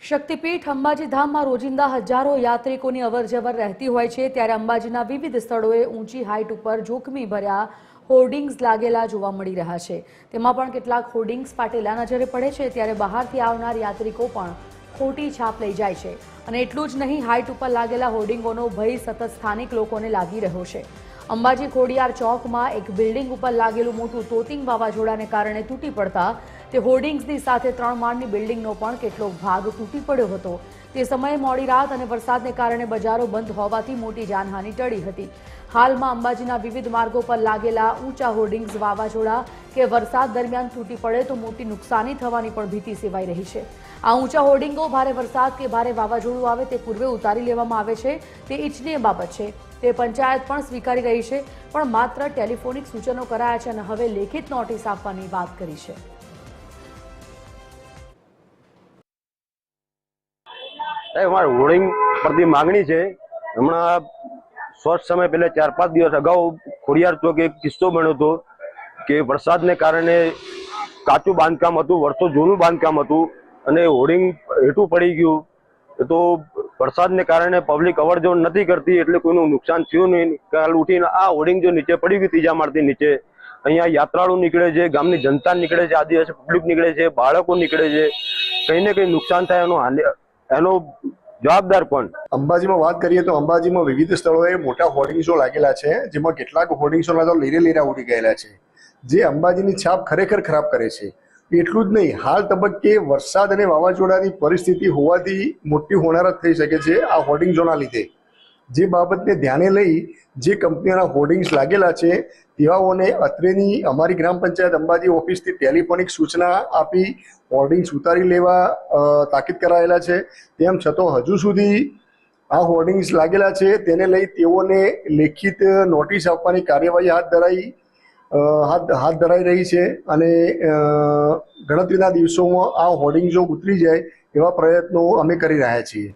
શક્તિપીઠ અંબાજી ધામમાં રોજિંદા હજારો યાત્રિકોની અવરજવર રહેતી હોય છે, ત્યારે અંબાજીના વિવિધ સ્થળોએ ઊંચી હાઇટ ઉપર જોખમી ભર્યા હોર્ડિંગ્સ લાગેલા જોવા મળી રહ્યા છે। તેમાં પણ કેટલાક હોર્ડિંગ્સ ફાટેલા નજરે પડે છે, ત્યારે બહારથી આવનાર યાત્રિકો પણ ખોટી છાપ લઈ જાય છે। અને એટલું જ નહીં, હાઇટ ઉપર લાગેલા હોર્ડિંગોનો ભય સતત સ્થાનિક લોકોને લાગી રહ્યો છે। અંબાજી ખોડિયાર ચોકમાં એક બિલ્ડિંગ ઉપર લાગેલું મોટું તોતિંગ વાવાઝોડાને કારણે તૂટી પડતા તે હોર્ડિંગ્સની સાથે 3 માળની બિલ્ડિંગનો પણ કેટલોક ભાગ તૂટી પડ્યો હતો। તે સમયે મોડી રાત અને વરસાદને કારણે બજારો બંધ હોવાથી મોટી જાનહાનિ ટળી હતી। હાલમાં અંબાજીના વિવિધ માર્ગો પર લાગેલા ઊંચા હોર્ડિંગ્સ વાવાઝોડા કે વરસાદ દરમિયાન તૂટી પડે તો મોટી નુકસાની થવાની પણ ભીતિ સેવાઈ રહી છે। આ ઊંચા હોર્ડિંગો ભારે વરસાદ કે ભારે વાવાઝોડું આવે તે પૂર્વે ઉતારી લેવામાં આવે છે, તે ઇચ્છનીય બાબત છે। તે પંચાયત પણ સ્વીકારી રહી છે, પણ માત્ર ટેલિફોનિક સૂચનો કરાયા છે અને હવે લેખિત નોટિસ આપવાની વાત કરી છે। અમારે હોર્ડિંગ પરથી માંગણી છે। હમણાં શોર્ટ સમય પહેલા 4-5 દિવસ અગાઉ ખોડિયાર ચોક એક કિસ્સો બન્યો હતો કે વરસાદને કારણે કાચું બાંધકામ હતું, વર્ષો જૂનું બાંધકામ હતું અને હોર્ડિંગ હેઠું પડી ગયું। તો વરસાદને કારણે પબ્લિક અવર જવર નથી કરતી એટલે કોઈનું નુકસાન થયું નહીં। કાલ ઉઠીને આ હોર્ડિંગ જો નીચે પડી ગયું ત્રીજા માળથી નીચે, અહીંયા યાત્રાળુ નીકળે છે, ગામની જનતા નીકળે છે, આદિવાસી પબ્લિક નીકળે છે, બાળકો નીકળે છે, કંઈ ને કંઈ નુકસાન થાય એનો જવાબદાર કોણ? અંબાજીમાં વાત કરીએ તો અંબાજીમાં વિવિધ સ્થળોએ મોટા હોર્ડિંગ્સો લાગેલા છે, જેમાં કેટલાક હોર્ડિંગ્સોના તો લીરેલીરા ઉડી ગયેલા છે, જે અંબાજીની છાપ ખરેખર ખરાબ કરે છે। એટલું જ નહીં, હાલ તબક્કે વરસાદ અને વાવાઝોડાની પરિસ્થિતિ હોવાથી મોટી હોનારત થઈ શકે છે આ હોર્ડિંગ્સોના લીધે। જે બાબતને ધ્યાને લઈ જે કંપનીઓના હોર્ડિંગ્સ લાગેલા છે તેવાઓને અત્રેની અમારી ગ્રામ પંચાયત અંબાજી ઓફિસથી ટેલિફોનિક સૂચના આપી હોર્ડિંગ્સ ઉતારી લેવા તાકીદ કરાયેલા છે। તેમ છતાં હજુ સુધી આ હોર્ડિંગ્સ લાગેલા છે તેને લઈ તેઓને લેખિત નોટિસ આપવાની કાર્યવાહી હાથ ધરાઈ રહી છે અને ગણતરીના દિવસોમાં આ હોર્ડિંગ્સો ઉતરી જાય એવા પ્રયત્નો અમે કરી રહ્યા છીએ।